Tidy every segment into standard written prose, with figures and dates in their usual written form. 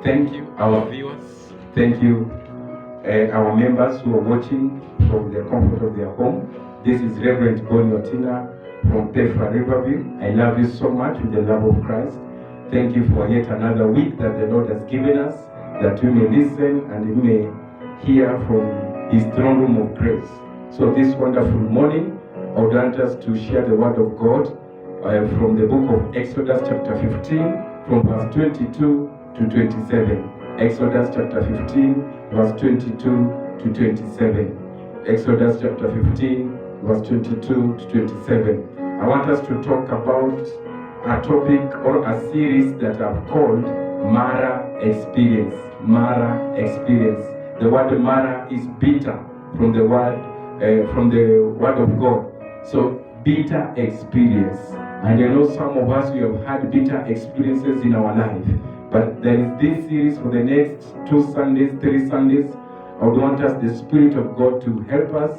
Thank you, our viewers. Thank you, our members who are watching from the comfort of their home. This is Reverend Bonnie Otina from Pefa Riverview. I love you so much with the love of Christ. Thank you for yet another week that the Lord has given us, that we may listen and we may hear from His throne room of grace. So this wonderful morning, I would want us to share the word of God from the book of Exodus chapter 15, from verse 22 to 27. Exodus chapter 15, verse 22 to 27. Exodus chapter 15, verse 22 to 27. I want us to talk about a topic or a series that I've called Mara Experience. Mara Experience. The word Mara is bitter from the word of God. So bitter experience. And you know, some of us, we have had bitter experiences in our life. But there is this series for the next 2 Sundays, 3 Sundays. I would want us, the Spirit of God, to help us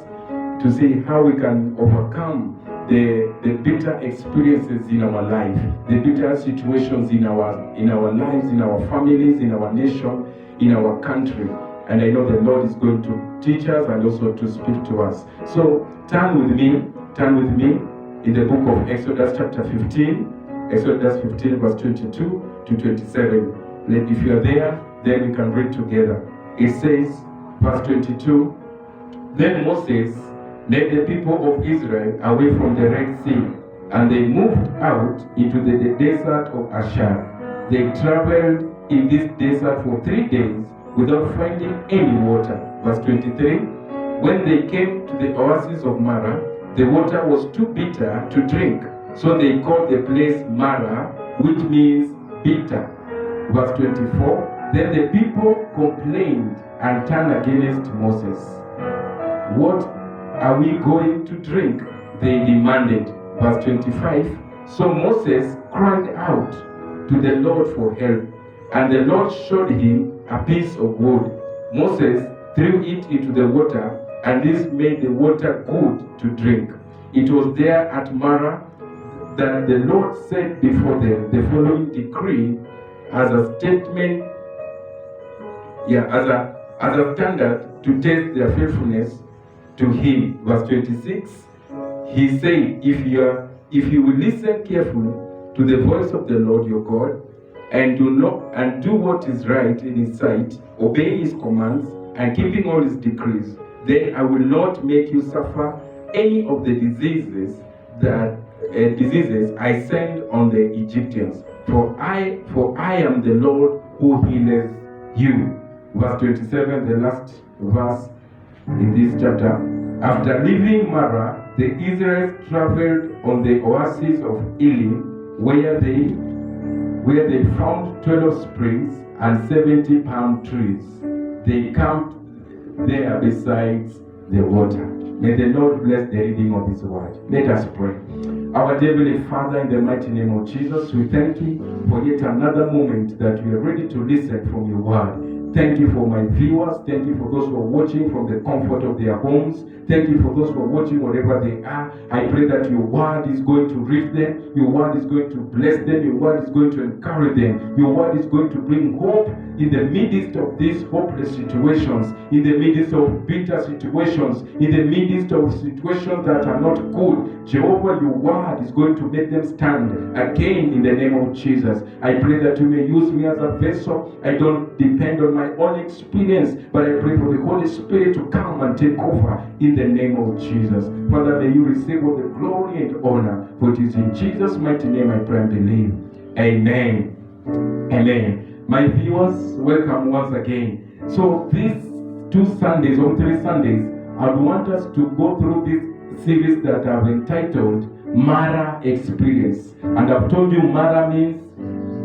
to see how we can overcome the bitter experiences in our life, the bitter situations in our lives, in our families, in our nation, in our country. And I know the Lord is going to teach us and also to speak to us. So turn with me in the book of Exodus chapter 15, Exodus 15 verse 22 to 27. If you are there, then we can read together. It says, verse 22, Then Moses led the people of Israel away from the Red Sea, and they moved out into the desert of Ashur. They traveled in this desert for 3 days without finding any water. Verse 23, When they came to the oasis of Mara, the water was too bitter to drink. So they called the place Mara, which means bitter. Verse 24, Then the people complained and turned against Moses. What are we going to drink? They demanded. Verse 25, So Moses cried out to the Lord for help, and the Lord showed him a piece of wood. Moses threw it into the water, and this made the water good to drink. It was there at Mara that the Lord set before them the following decree as a statement, as a standard to test their faithfulness to Him. Verse 26, He said, if you will listen carefully to the voice of the Lord your God, and do what is right in His sight, obey His commands, and keeping all His decrees, then I will not make you suffer any of the diseases I send on the Egyptians. For I am the Lord who heals you. Verse 27, the last verse in this chapter. After leaving Mara, the Israelites traveled on the oasis of Elim, where they found 12 springs and 70 palm trees. They camped there beside the water. May the Lord bless the reading of His word. Let us pray. Our Heavenly Father, in the mighty name of Jesus, we thank you for yet another moment that we are ready to listen from your word. Thank you for my viewers. Thank you for those who are watching from the comfort of their homes. Thank you for those who are watching wherever they are. I pray that your word is going to reach them. Your word is going to bless them. Your word is going to encourage them. Your word is going to bring hope in the midst of these hopeless situations, in the midst of bitter situations, in the midst of situations that are not good. Jehovah, your word is going to make them stand again in the name of Jesus. I pray that you may use me as a vessel. I don't depend on my own experience, but I pray for the Holy Spirit to come and take over in the name of Jesus. Father, may you receive all the glory and honor, for it is in Jesus' mighty name I pray and believe. Amen. Amen. My viewers, welcome once again. So these 2 Sundays or 3 Sundays, I want us to go through this series that I've entitled Mara Experience. And I've told you Mara means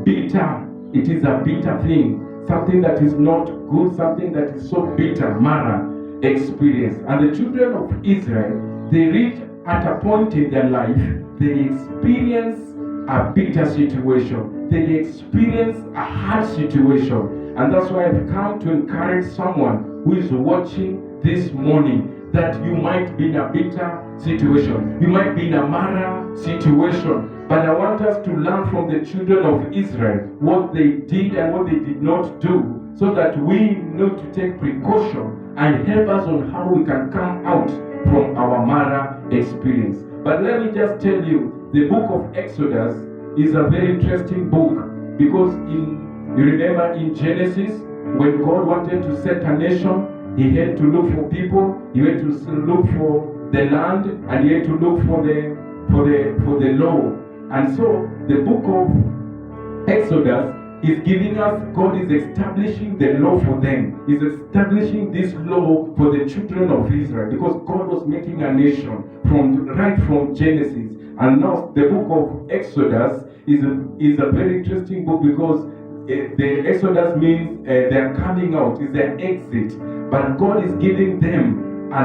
bitter. It is a bitter thing. Something that is not good, something that is so bitter. Mara Experience. And the children of Israel, they reach at a point in their life, they experience a bitter situation. They experience a hard situation. And that's why I've come to encourage someone who is watching this morning that you might be in a bitter situation. You might be in a Mara situation. But I want us to learn from the children of Israel what they did and what they did not do, so that we know to take precaution and help us on how we can come out from our Mara experience. But let me just tell you, the book of Exodus is a very interesting book, because you remember in Genesis, when God wanted to set a nation, he had to look for people, he had to look for the land, and he had to look for the law. And so the book of Exodus is giving us, God is establishing the law for them. He's establishing this law for the children of Israel, because God was making a nation right from Genesis. And now the book of Exodus is a very interesting book, because the Exodus means they're coming out, is their exit. But God is giving them a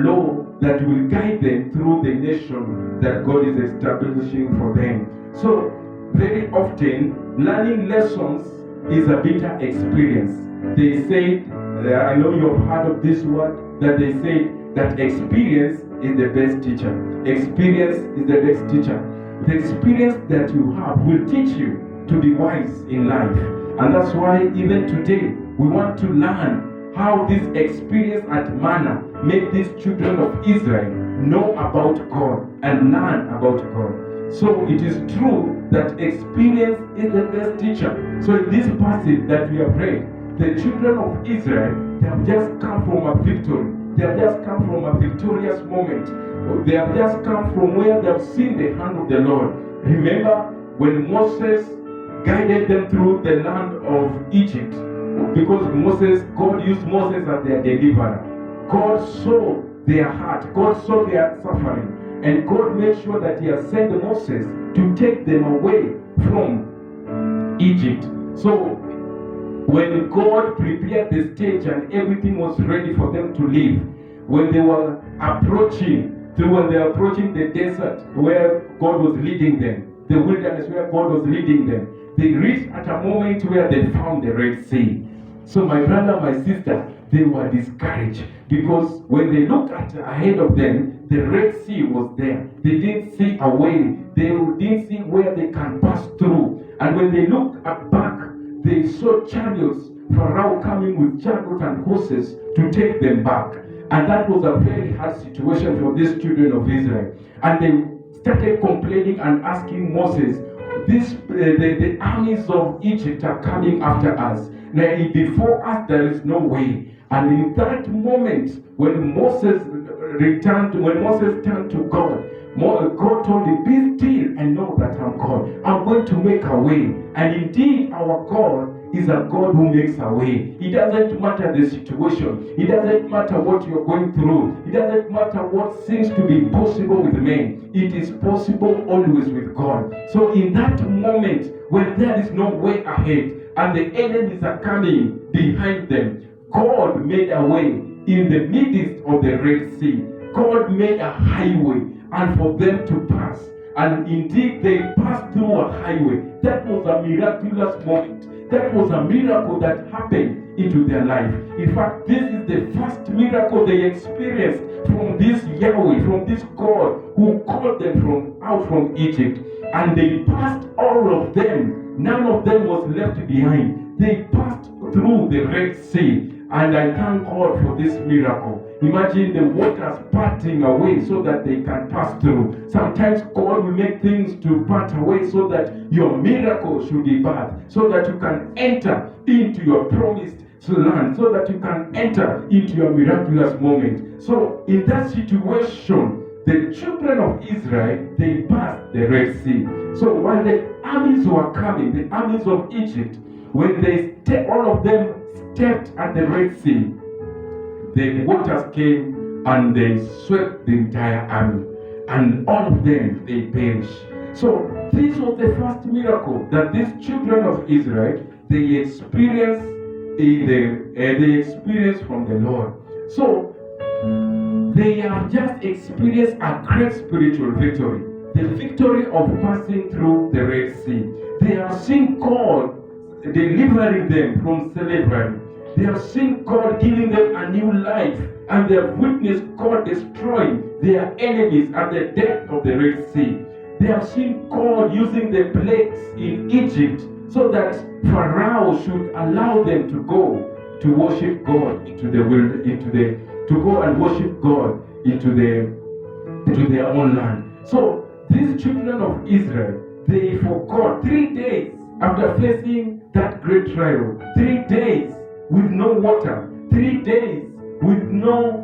law that will guide them through the nation that God is establishing for them. So, very often, learning lessons is a bitter experience. They say, I know you've heard of this word, that they say that experience is the best teacher. Experience is the best teacher. The experience that you have will teach you to be wise in life. And that's why even today, we want to learn how this experience at Manna made these children of Israel know about God and learn about God. So it is true that experience is the best teacher. So in this passage that we have read, the children of Israel, they have just come from a victory. They have just come from a victorious moment. They have just come from where they have seen the hand of the Lord. Remember when Moses guided them through the land of Egypt, because God used Moses as their deliverer. God saw their heart, God saw their suffering, and God made sure that he has sent Moses to take them away from Egypt. So when God prepared the stage and everything was ready for them to leave, when they were approaching the desert where God was leading them, the wilderness where God was leading them, they reached at a moment where they found the Red Sea. So my brother, my sister, they were discouraged, because when they looked ahead of them, the Red Sea was there. They didn't see a way. They didn't see where they can pass through. And when they looked back, they saw chariots, Pharaoh coming with chariots and horses to take them back. And that was a very hard situation for these children of Israel. And they started complaining and asking Moses, the armies of Egypt are coming after us. Now, before us there is no way. And in that moment, when Moses turned to God, God told him, be still and know that I'm God. I'm going to make a way. And indeed, our God is a God who makes a way. It doesn't matter the situation. It doesn't matter what you're going through. It doesn't matter what seems to be possible with men. It is possible always with God. So in that moment, when there is no way ahead and the enemies are coming behind them, God made a way in the midst of the Red Sea. God made a highway and for them to pass. And indeed, they passed through a highway. That was a miraculous moment. That was a miracle that happened into their life. In fact, this is the first miracle they experienced from this Yahweh, from this God who called them out from Egypt. And they passed, all of them. None of them was left behind. They passed through the Red Sea. And I thank God for this miracle. Imagine the waters parting away so that they can pass through. Sometimes God will make things to part away so that your miracle should be birthed, so that you can enter into your promised land, so that you can enter into your miraculous moment. So in that situation, the children of Israel, they passed the Red Sea. So while the armies were coming, the armies of Egypt, when all of them stepped at the Red Sea, the waters came and they swept the entire army, and all of them, they perished. So this was the first miracle that these children of Israel, they experienced from the Lord. So they have just experienced a great spiritual victory, the victory of passing through the Red Sea. They have seen God delivering them from slavery. They have seen God giving them a new life, and they have witnessed God destroying their enemies at the depth of the Red Sea. They have seen God using the plagues in Egypt so that Pharaoh should allow them to go to worship God into to go and worship God into their own land. So these children of Israel, they forgot 3 days after facing that great trial, 3 days with no water, 3 days with no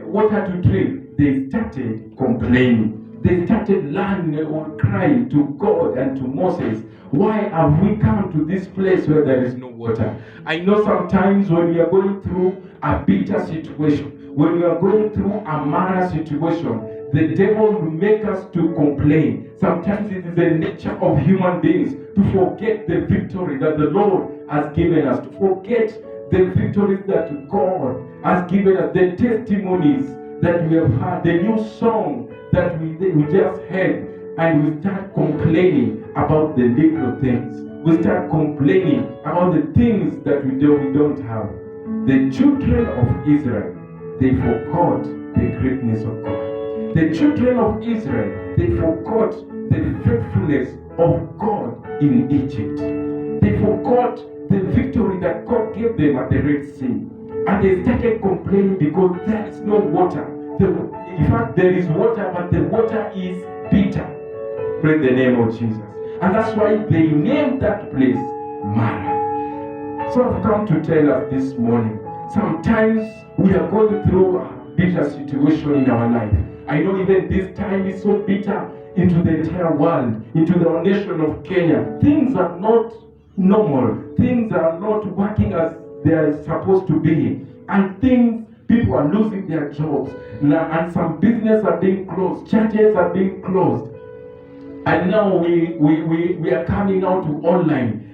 water to drink. They started complaining. They started learning or crying to God and to Moses, why have we come to this place where there is no water? I know sometimes when we are going through a bitter situation, when we are going through a mara situation, the devil will make us to complain. Sometimes it is the nature of human beings to forget the victory that the Lord has given us, to forget the victories that God has given us, the testimonies that we have had, the new song that we just heard, and we start complaining about the little things. We start complaining about the things that we don't have. The children of Israel, they forgot the greatness of God. The children of Israel, they forgot the faithfulness of God in Egypt. They forgot the victory that God gave them at the Red Sea. And they started complaining because there is no water. In fact, there is water, but the water is bitter. Praise the name of Jesus. And that's why they named that place Mara. So I've come to tell us this morning, sometimes we are going through a bitter situation in our life. I know even this time is so bitter into the entire world, into the nation of Kenya. Things are not normal. Things are not working as they are supposed to be. And people are losing their jobs. And some businesses are being closed. Churches are being closed. And now we are coming out to online.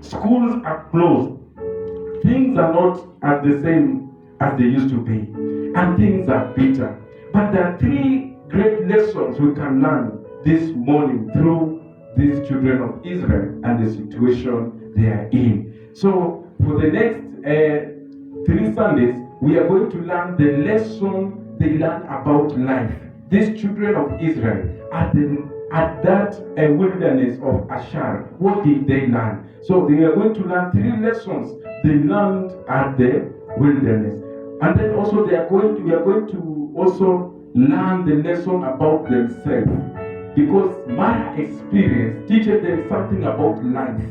Schools are closed. Things are not as the same as they used to be. And things are bitter. But there are 3 great lessons we can learn this morning through these children of Israel and the situation they are in. So for the next 3 Sundays, we are going to learn the lesson they learned about life. These children of Israel at that wilderness of Ashar, what did they learn? So we are going to learn 3 lessons they learned at the wilderness. And then also we are going to also learn the lesson about themselves. Because my experience teaches them something about life.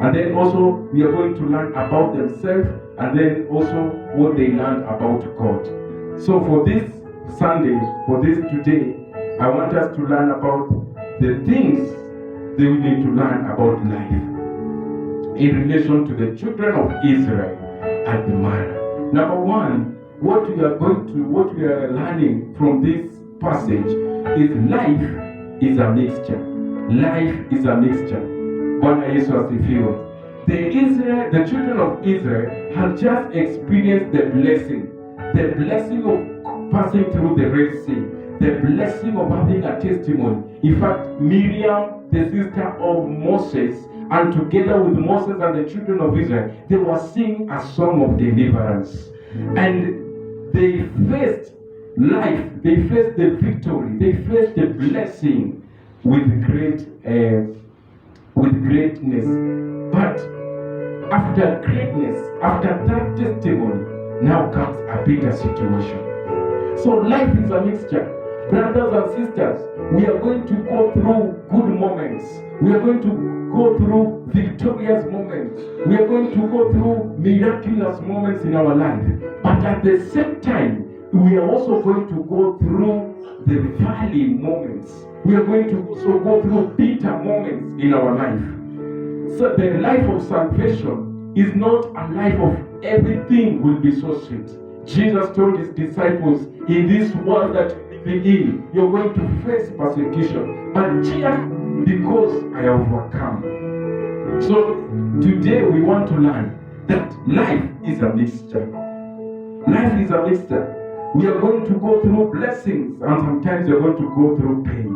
And then also we are going to learn about themselves, and then also what they learned about God. So for this Sunday, for this today, I want us to learn about the things they will need to learn about life in relation to the children of Israel at the Mara. Number 1, what we are learning from this passage is life is a mixture. Life is a mixture. Bwana Yesu asifiwe. The children of Israel have just experienced the blessing of passing through the Red Sea, the blessing of having a testimony. In fact, Miriam, the sister of Moses, and together with Moses and the children of Israel, they were singing a song of deliverance. And they faced life, they faced the victory, they faced the blessing with greatness. But after greatness, after that testimony, now comes a bitter situation. So life is a mixture. Brothers and sisters, we are going to go through good moments. We are going to go through victorious moments. We are going to go through miraculous moments in our life. But at the same time, we are also going to go through the valley moments. We are going to also go through bitter moments in our life. So the life of salvation is not a life of everything will be so sweet. Jesus told his disciples, in this world that you live in, you're going to face persecution. But cheer, because I have overcome. So today we want to learn that life is a mixture. Life is a mixture. We are going to go through blessings, and sometimes we are going to go through pain.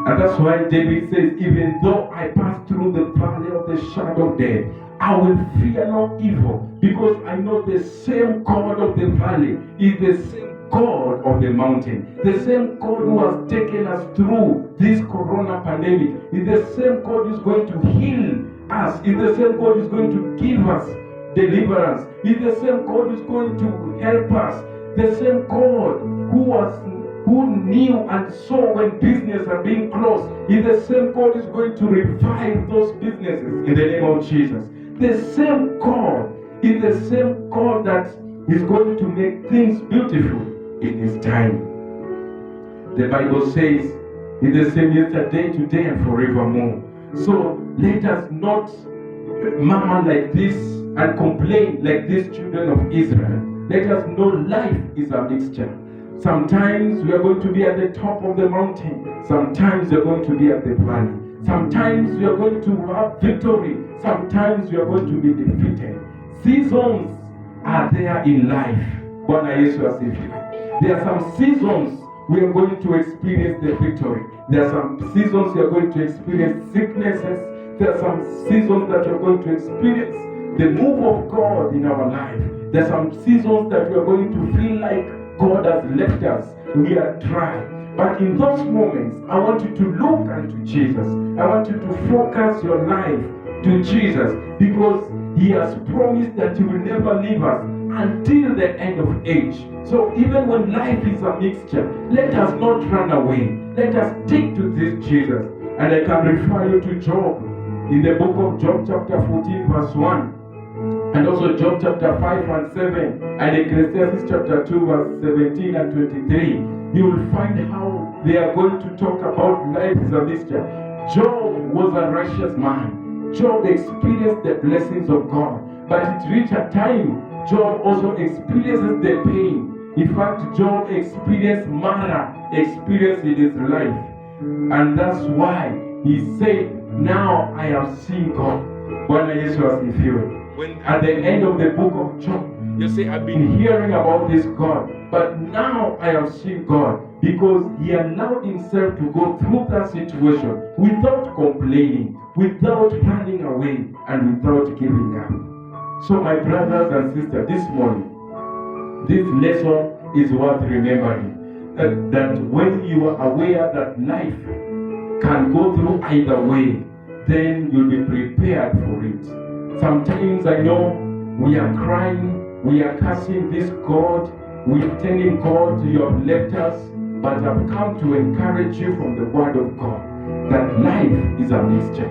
And that's why David says, even though I pass through the valley of the shadow of death, I will fear no evil, because I know the same God of the valley is the same God of the mountain. The same God who has taken us through this corona pandemic is the same God who is going to heal us, is the same God who is going to give us deliverance, is the same God who is going to help us, the same God who knew and saw when businesses are being closed, is the same God is going to revive those businesses in the name of Jesus. The same God is the same God that is going to make things beautiful in His time. The Bible says, "He's the same yesterday, today, and forevermore." So let us not murmur like this and complain like these children of Israel. Let us know life is a mixture. Sometimes we are going to be at the top of the mountain. Sometimes we are going to be at the valley. Sometimes we are going to have victory. Sometimes we are going to be defeated. Seasons are there in life. Bwana Yesu asifiwe. There are some seasons we are going to experience the victory. There are some seasons we are going to experience sicknesses. There are some seasons that we are going to experience the move of God in our life. There are some seasons that we are going to feel like God has left us. We are dry. But in those moments, I want you to look unto Jesus. I want you to focus your life to Jesus, because He has promised that He will never leave us until the end of age. So even when life is a mixture, let us not run away. Let us stick to this Jesus. And I can refer you to Job, in the book of Job chapter 14 verse 1. And also Job chapter 5 and 7, and Ecclesiastes chapter 2 verse 17 and 23. You will find how they are going to talk about life as a mixture. Job was a righteous man. Job experienced the blessings of God. But it reached a time, Job also experiences the pain. In fact, Job experienced Mara experience in his life. And that's why he said, now I have seen God. Bwana Yesu asifiwe. When at the end of the book of Job, you say, I've been hearing about this God, but now I have seen God, because he allowed himself to go through that situation without complaining, without running away, and without giving up. So my brothers and sisters, this morning, this lesson is worth remembering. That when you are aware that life can go through either way, then you'll be prepared for it. Sometimes I know we are crying, we are cursing this God, we are telling God you have left us, but I've come to encourage you from the word of God that life is a mixture.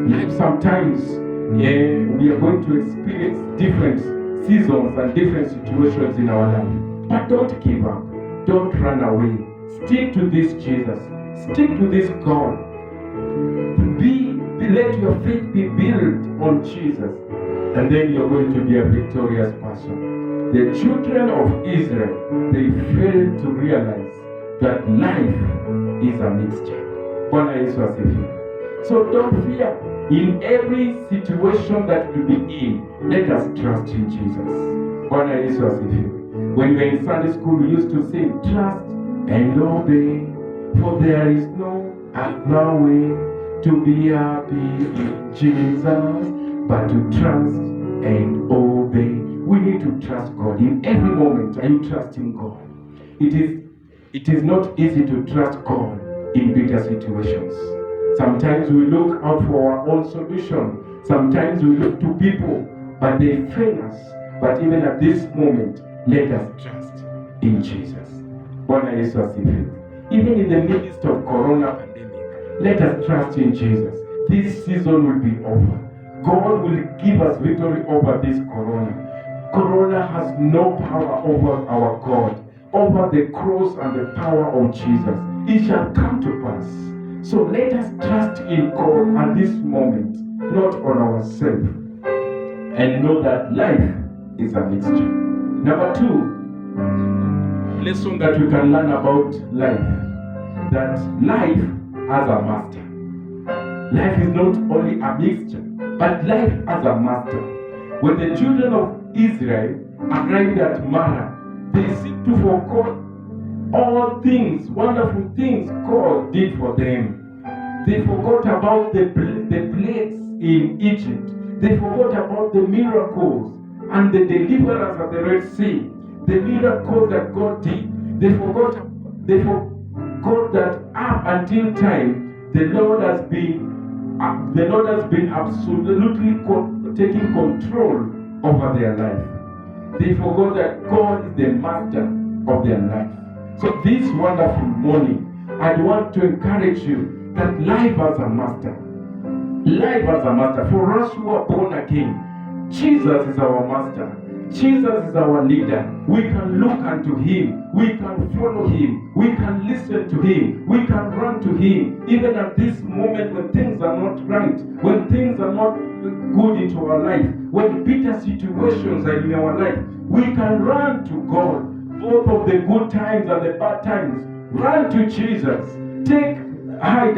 Life sometimes, we are going to experience different seasons and different situations in our life. But don't give up. Don't run away. Stick to this Jesus. Stick to this God. Let your faith be built on Jesus, and then you're going to be a victorious person. The children of Israel, they failed to realize that life is a mixture. Bwana Yesu asifiwe. So don't fear. In every situation that we be in, let us trust in Jesus. Bwana Yesu asifiwe. When we were in Sunday school, we used to sing, trust and obey, for there is no other way to be happy in Jesus, but to trust and obey. We need to trust God in every moment. Are you trusting God? It is not easy to trust God in bitter situations. Sometimes we look out for our own solution. Sometimes we look to people, but they fail us. But even at this moment, let us trust in Jesus. Bwana Yesu asifiwe. Even in the midst of corona pandemic, let us trust in Jesus. This season will be over. God will give us victory over this corona. Corona has no power over our God, over the cross and the power of Jesus. It shall come to pass. So let us trust in God at this moment, not on ourselves, and know that life is a mixture. Number 2, lesson that we can learn about life, that life has a master. Life is not only a mixture, but life has a master. When the children of Israel arrived at Mara, they seemed to forget all things, wonderful things God did for them. They forgot about the plagues in Egypt. They forgot about the miracles and the deliverance at the Red Sea, the miracles that God did. They forgot that up until time, the Lord has been absolutely taking control over their life. They forgot that God is the master of their life. So this wonderful morning, I want to encourage you that life has a master. Life has a master. For us who are born again, Jesus is our master. Jesus is our leader. We can look unto him. We can follow him. We can listen to him. We can run to him. Even at this moment when things are not right, when things are not good into our life, when bitter situations are in our life, we can run to God. Both of the good times and the bad times. Run to Jesus. Hide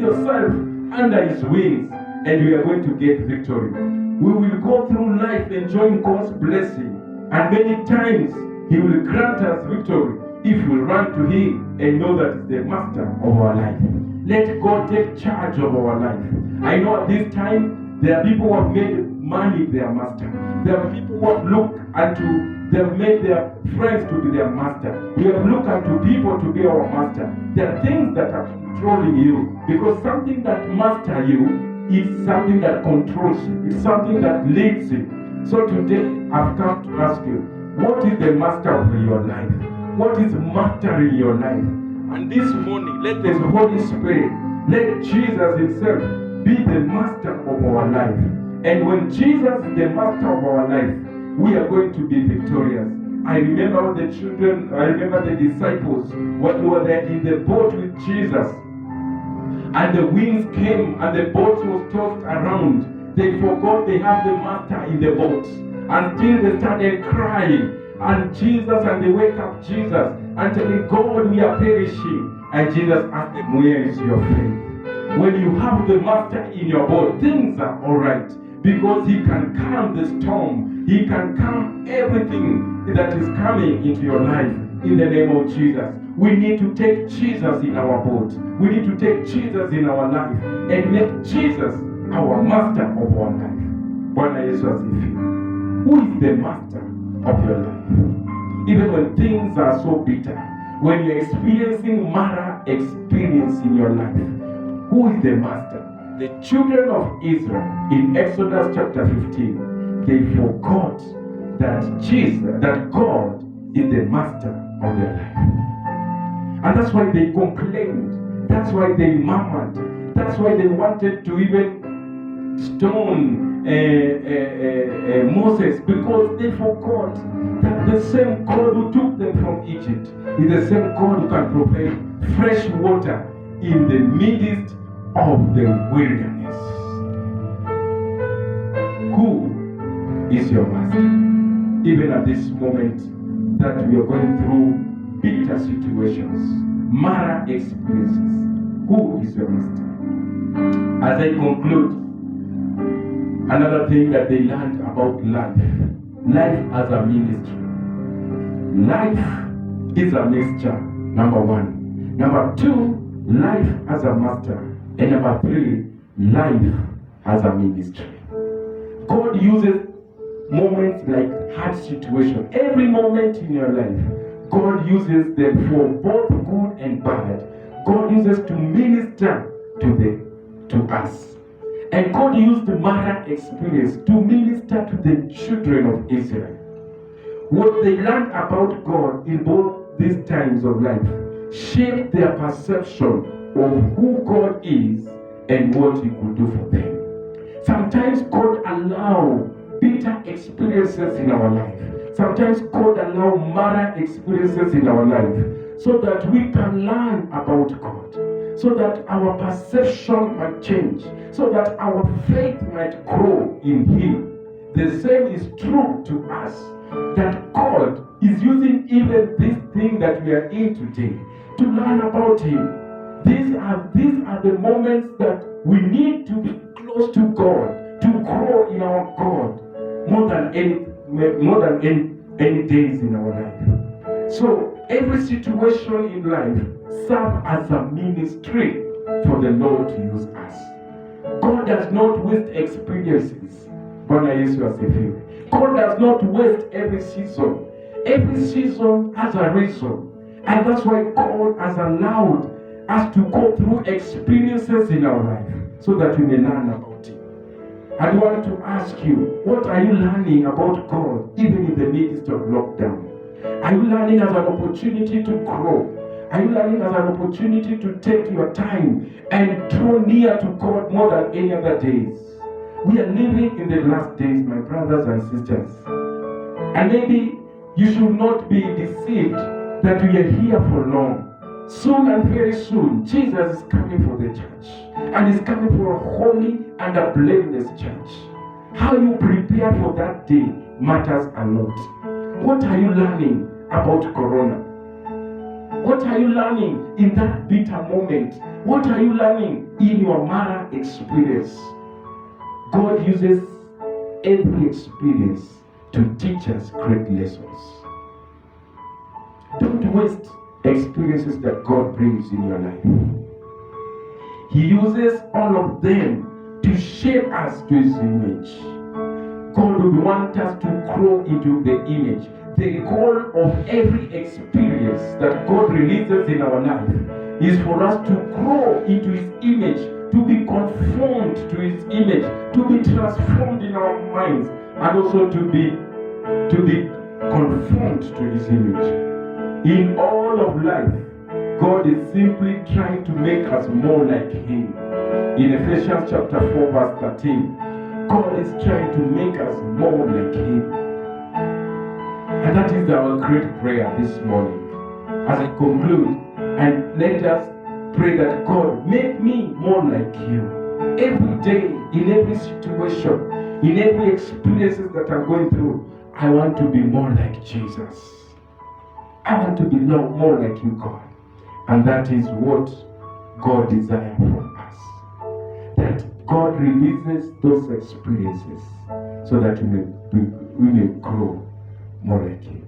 yourself under his wings, and we are going to get victory. We will go through life enjoying God's blessing, and many times he will grant us victory if we run to him and know that he's the master of our life. Let God take charge of our life. I know at this time there are people who have made money their master. There are people who have looked they have made their friends to be their master. We have looked unto people to be our master. There are things that are controlling you, because something that masters you is something that controls you. It's something that leads you. So today I've come to ask you, what is the master of your life? What is mastering your life? And this morning, let the Holy Spirit, let Jesus himself be the master of our life. And when Jesus is the master of our life, we are going to be victorious. I remember the disciples when they were there in the boat with Jesus, and the winds came and the boat was tossed around. They forgot they have the master in the boat until they started crying. And they wake up Jesus and telling God, we are perishing. And Jesus asked them, where is your faith? When you have the master in your boat, things are all right, because he can calm the storm. He can calm everything that is coming into your life in the name of Jesus. We need to take Jesus in our boat. We need to take Jesus in our life and make Jesus our master of our life. Bwana Yesu asifiwe. Who is the master of your life? Even when things are so bitter, when you're experiencing Mara experience in your life, who is the master? The children of Israel in Exodus chapter 15, they forgot that God is the master of their life. And that's why they complained. That's why they murmured. That's why they wanted to even stone Moses, because they forgot that the same God who took them from Egypt is the same God who can provide fresh water in the midst of the wilderness. Who is your master? Even at this moment that we are going through bitter situations, Mara experiences, who is your master? As I conclude, another thing that they learned about life as a ministry. Life is a mixture, number one. Number two, life as a master. And number three, life as a ministry. God uses moments like hard situation. Every moment in your life, God uses them for both good and bad. God uses to minister to us. And God used the Mara experience to minister to the children of Israel. What they learned about God in both these times of life shaped their perception of who God is and what he could do for them. Sometimes God allows bitter experiences in our life. Sometimes God allows Mara experiences in our life so that we can learn about God, so that our perception might change, so that our faith might grow in him. The same is true to us, that God is using even this thing that we are in today to learn about him. These are the moments that we need to be close to God, to grow in our God more than any days in our life. So Every situation in life serves as a ministry for the Lord to use us. God does not waste experiences. Bwana Yesu asifiwe. God does not waste every season. Every season has a reason. And that's why God has allowed us to go through experiences in our life so that we may learn about it. I want to ask you, what are you learning about God even in the midst of lockdown? Are you learning as an opportunity to grow? Are you learning as an opportunity to take your time and draw near to God more than any other days? We are living in the last days, my brothers and sisters. And maybe you should not be deceived that we are here for long. Soon and very soon, Jesus is coming for the church. And He's coming for a holy and a blameless church. How you prepare for that day matters a lot. What are you learning about Corona? What are you learning in that bitter moment? What are you learning in your Mara experience? God uses every experience to teach us great lessons. Don't waste experiences that God brings in your life. He uses all of them to shape us to His image. God would want us to grow into the image. The goal of every experience that God releases in our life is for us to grow into His image, to be conformed to His image, to be transformed in our minds, and also to be conformed to His image. In all of life, God is simply trying to make us more like Him. In Ephesians chapter 4 verse 13, God is trying to make us more like Him. And that is our great prayer this morning. As I conclude, and let us pray that God, make me more like You. Every day, in every situation, in every experiences that I'm going through, I want to be more like Jesus. I want to be more like You, God. And that is what God desires from us. That God releases those experiences so that we may grow more like Him.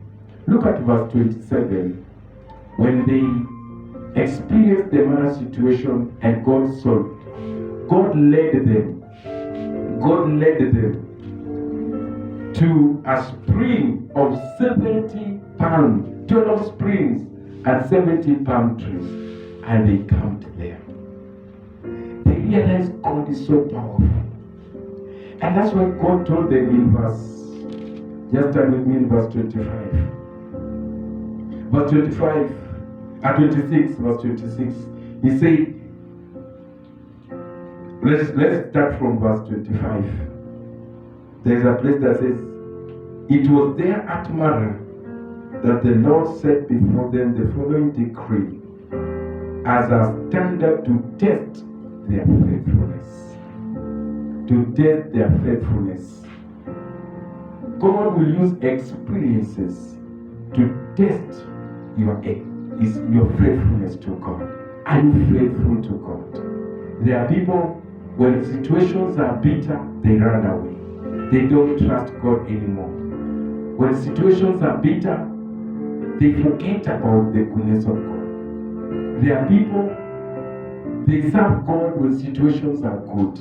Look at verse 27. When they experienced the Mara situation and God solved, God led them to a spring of 70 palm, 12 springs and 70 palm trees, and they camped there. They realized God is so powerful. And that's why God told them in just turn with me in verse 25. Verse 26, verse 26. He said, let's start from verse 25. There's a place that says, it was there at Mara that the Lord set before them the following decree as a standard to test their faithfulness. To test their faithfulness. God will use experiences to test your faithfulness to God. Are you faithful to God? There are people, when situations are bitter, they run away. They don't trust God anymore. When situations are bitter, they forget about the goodness of God. There are people, they serve God when situations are good.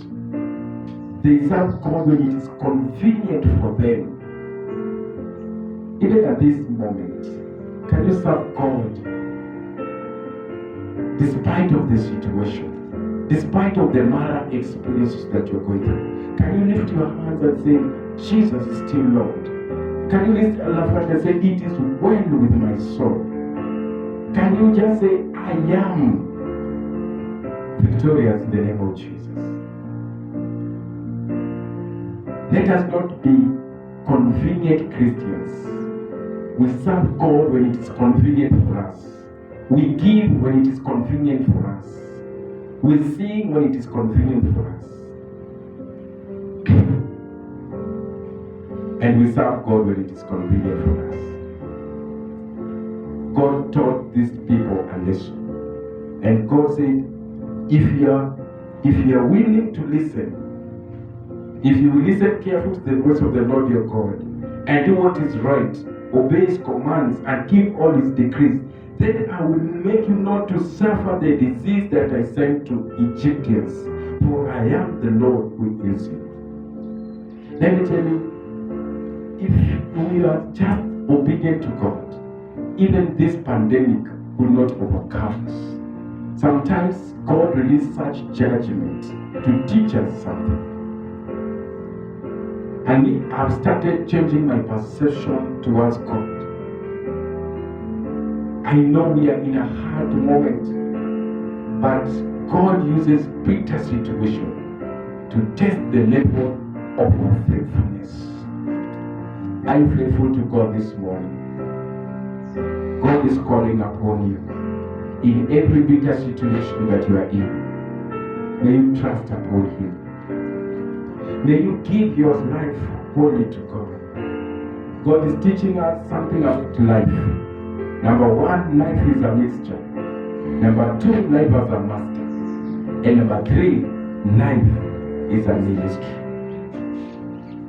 They serve God when it is convenient for them. Even at this moment, can you serve God despite of the situation, despite of the Mara experiences that you're going through? Can you lift your hands and say, Jesus is still Lord? Can you lift your hands and say, it is well with my soul? Can you just say, I am victorious in the name of Jesus? Let us not be convenient Christians. We serve God when it is convenient for us. We give when it is convenient for us. We sing when it is convenient for us. And we serve God when it is convenient for us. God taught these people a lesson. And God said, if you are willing to listen, if you will listen carefully to the voice of the Lord your God and do what is right, obey his commands, and keep all his decrees, then I will make you not to suffer the disease that I sent to Egyptians, for I am the Lord who heals you. Let me tell you, if we are just obedient to God, even this pandemic will not overcome us. Sometimes God releases such judgment to teach us something. And I've started changing my perception towards God. I know we are in a hard moment, but God uses bitter situation to test the level of our faithfulness. Are you faithful to God this morning? God is calling upon you in every bitter situation that you are in. May you trust upon Him. May you give your life wholly to God. God is teaching us something about life. Number one, life is a mixture. Number two, life as a master. And number three, life is a ministry.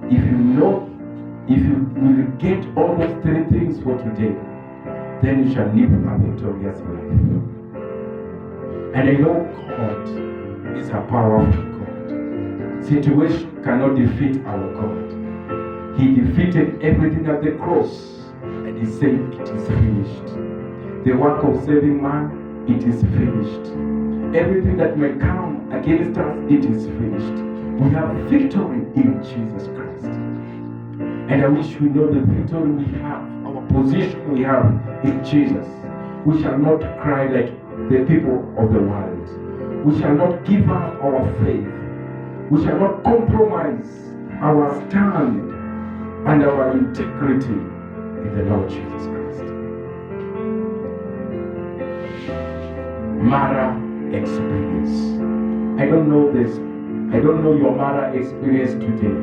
If you will get all those three things for today, then you shall live a victorious life. And I know God is a powerful God. Situation cannot defeat our God. He defeated everything at the cross, and He said it is finished. The work of saving man, it is finished. Everything that may come against us, it is finished. We have victory in Jesus Christ. And I wish we know the victory we have, our position we have in Jesus. We shall not cry like the people of the world. We shall not give up our faith. We shall not compromise our stand and our integrity in the Lord Jesus Christ. Mara experience. I don't know this. I don't know your Mara experience today.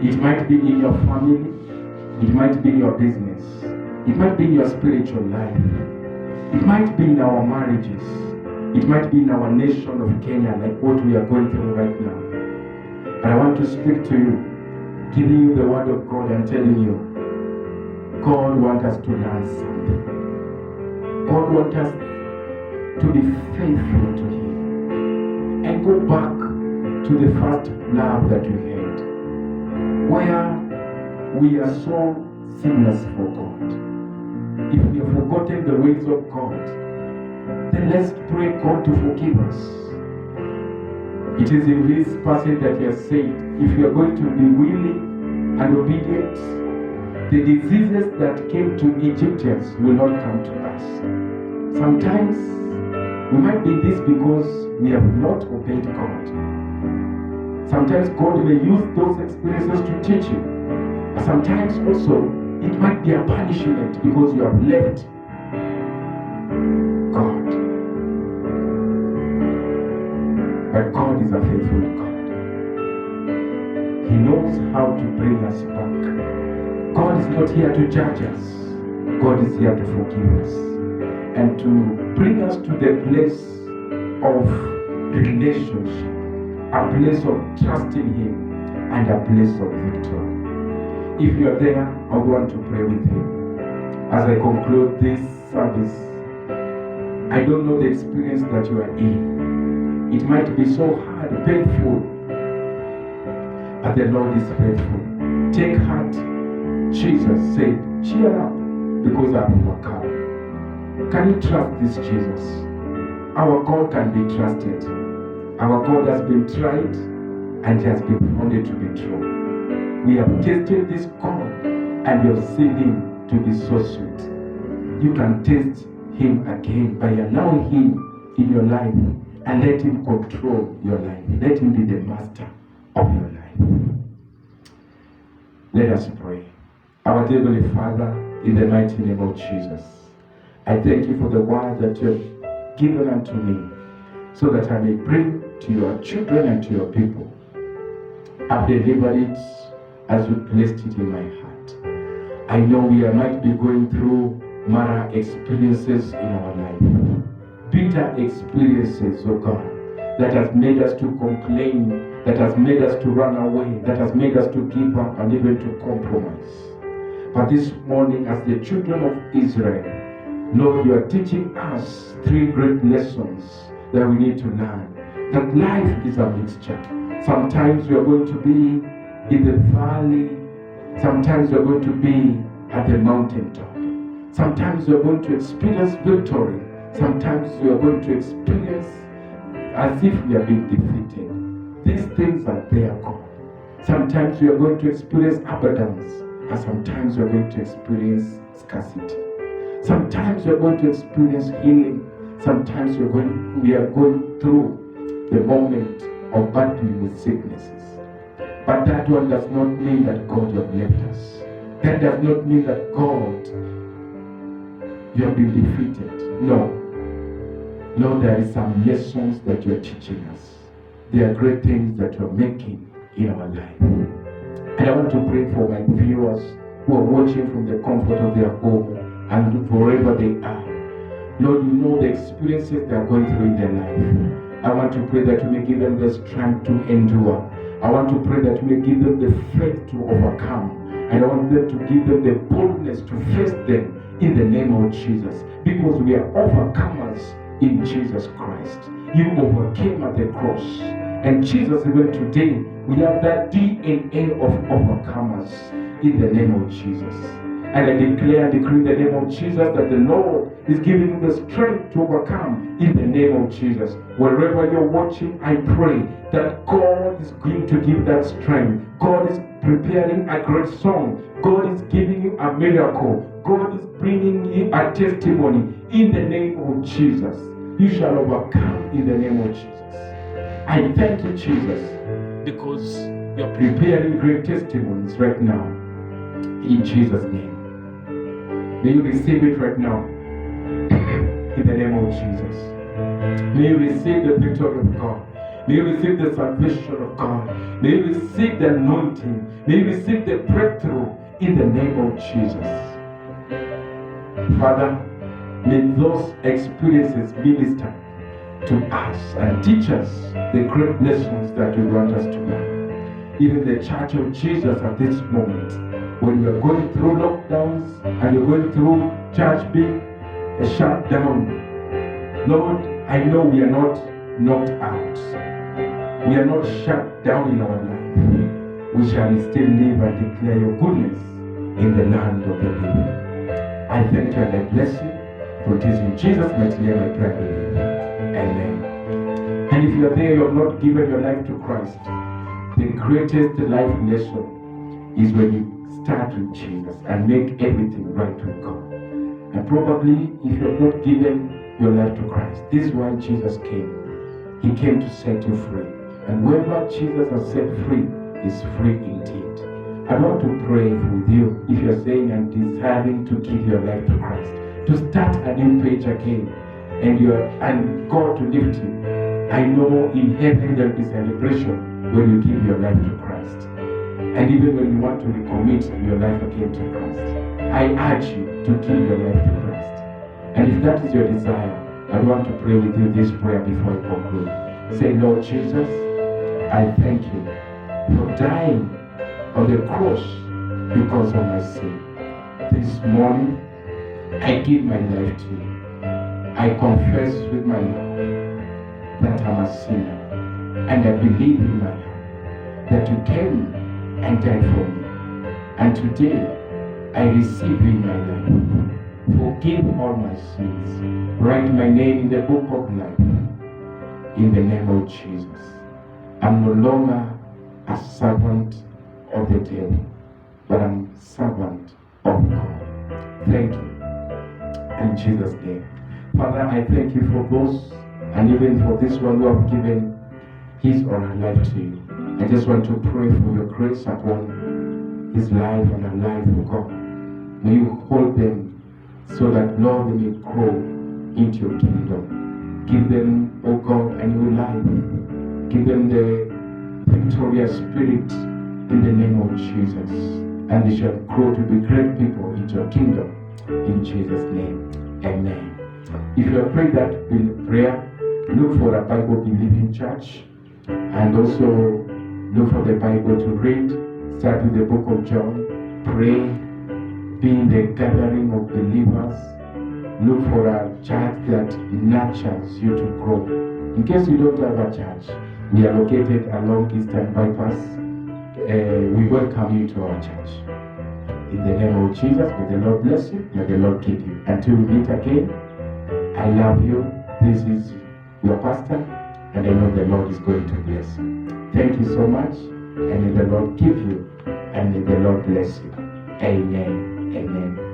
It might be in your family. It might be in your business. It might be in your spiritual life. It might be in our marriages. It might be in our nation of Kenya, like what we are going through right now. But I want to speak to you, giving you the word of God and telling you, God wants us to learn something. God wants us to be faithful to Him and go back to the first love that we had, where we are so sinners for God. If we have forgotten the ways of God, then let's pray God to forgive us. It is in this passage that He has said, if you are going to be willing and obedient, the diseases that came to Egyptians will not come to us. Sometimes we might be this because we have not obeyed God. Sometimes God may use those experiences to teach you. But sometimes also it might be a punishment because you have left God. But God is a faithful God. He knows how to bring us back. God is not here to judge us. God is here to forgive us and to bring us to the place of relationship, a place of trusting Him and a place of victory. If you are there, I want to pray with you. As I conclude this service, I don't know the experience that you are in. It might be so hard, painful, but the Lord is faithful. Take heart. Jesus said, cheer up, because I am overcome. Can you trust this Jesus? Our God can be trusted. Our God has been tried and He has been found to be true. We have tasted this God and we have seen Him to be so sweet. You can taste Him again by allowing Him in your life and let Him control your life. Let Him be the master of your life. Let us pray. Our dear Heavenly Father, in the mighty name of Jesus, I thank You for the word that You have given unto me, so that I may bring to Your children and to Your people. I've delivered it as You placed it in my heart. I know we might be going through Mara experiences in our life, bitter experiences, oh God, that has made us to complain, that has made us to run away, that has made us to give up and even to compromise. But this morning, as the children of Israel, Lord, you are teaching us 3 great lessons that we need to learn. That life is a mixture. Sometimes we are going to be in the valley. Sometimes we are going to be at the mountaintop. Sometimes we are going to experience victory. Sometimes we are going to experience as if we are being defeated. These things are there, God. Sometimes we are going to experience abundance, and sometimes we are going to experience scarcity. Sometimes we are going to experience healing. Sometimes we are going through the moment of battling with sicknesses. But that one does not mean that God, you have left us. That does not mean that God, you have been defeated. No. Lord, there is some lessons that you are teaching us. There are great things that you are making in our life. And I want to pray for my viewers who are watching from the comfort of their home and wherever they are. Lord, you know the experiences they are going through in their life. I want to pray that you may give them the strength to endure. I want to pray that you may give them the faith to overcome. And I want them to give them the boldness to face them in the name of Jesus. Because we are overcomers in Jesus Christ. You overcame at the cross. And Jesus, even today, we have that DNA of overcomers in the name of Jesus. And I declare and decree in the name of Jesus that the Lord is giving you the strength to overcome in the name of Jesus. Wherever you're watching, I pray that God is going to give that strength. God is preparing a great song. God is giving you a miracle. God is bringing you a testimony in the name of Jesus. You shall overcome in the name of Jesus. I thank you, Jesus, because you're preparing great testimonies right now. In Jesus' name. May you receive it right now. In the name of Jesus. May you receive the victory of God. May you receive the salvation of God. May you receive the anointing. May you receive the breakthrough in the name of Jesus. Father, may those experiences minister to us and teach us the great lessons that you want us to learn. Even the Church of Jesus at this moment, when we are going through lockdowns and you're going through church being shut down, Lord, I know we are not knocked out. We are not shut down in our life. We shall still live and declare your goodness in the land of the living. I thank you and I bless you. For it is in Jesus' mighty name I pray and believe. Amen. And if you are there, you have not given your life to Christ, the greatest life lesson is when you start with Jesus and make everything right with God. And probably if you have not given your life to Christ, this is why Jesus came. He came to set you free. And whoever Jesus has set free is free indeed. I want to pray with you if you're saying and desiring to give your life to Christ, to start a new page again, and God to lift you. I know in heaven there will be celebration when you give your life to Christ. And even when you want to recommit your life again to Christ, I urge you to give your life to Christ. And if that is your desire, I want to pray with you this prayer before I conclude. Say, Lord Jesus, I thank you for dying on the cross because of my sin. This morning, I give my life to you. I confess with my mouth that I'm a sinner, and I believe in my heart that you came and died for me. And today, I receive you in my life. Forgive all my sins. Write my name in the book of life. In the name of Jesus. I'm no longer a servant of the devil, but I'm a servant of God. Thank you. In Jesus' name. Father, I thank you for those, and even for this one who have given his or her life to you. I just want to pray for your grace upon his life and her life, oh God. May you hold them so that, Lord, they may grow into your kingdom. Give them, oh God, a new life. Give them the victorious spirit in the name of Jesus. And they shall grow to be great people into your kingdom. In Jesus' name, amen. If you have prayed that prayer, look for a Bible-believing church. And also look for the Bible to read. Start with the book of John. Pray. being the gathering of believers. Look for a church that nurtures you to grow. In case you don't have a church, we are located along Eastern Bypass. We welcome you to our church. In the name of Jesus, may the Lord bless you, may the Lord keep you. Until we meet again, I love you. This is your pastor, and I know the Lord is going to bless you. Thank you so much, and may the Lord keep you, and may the Lord bless you. Amen. Amen.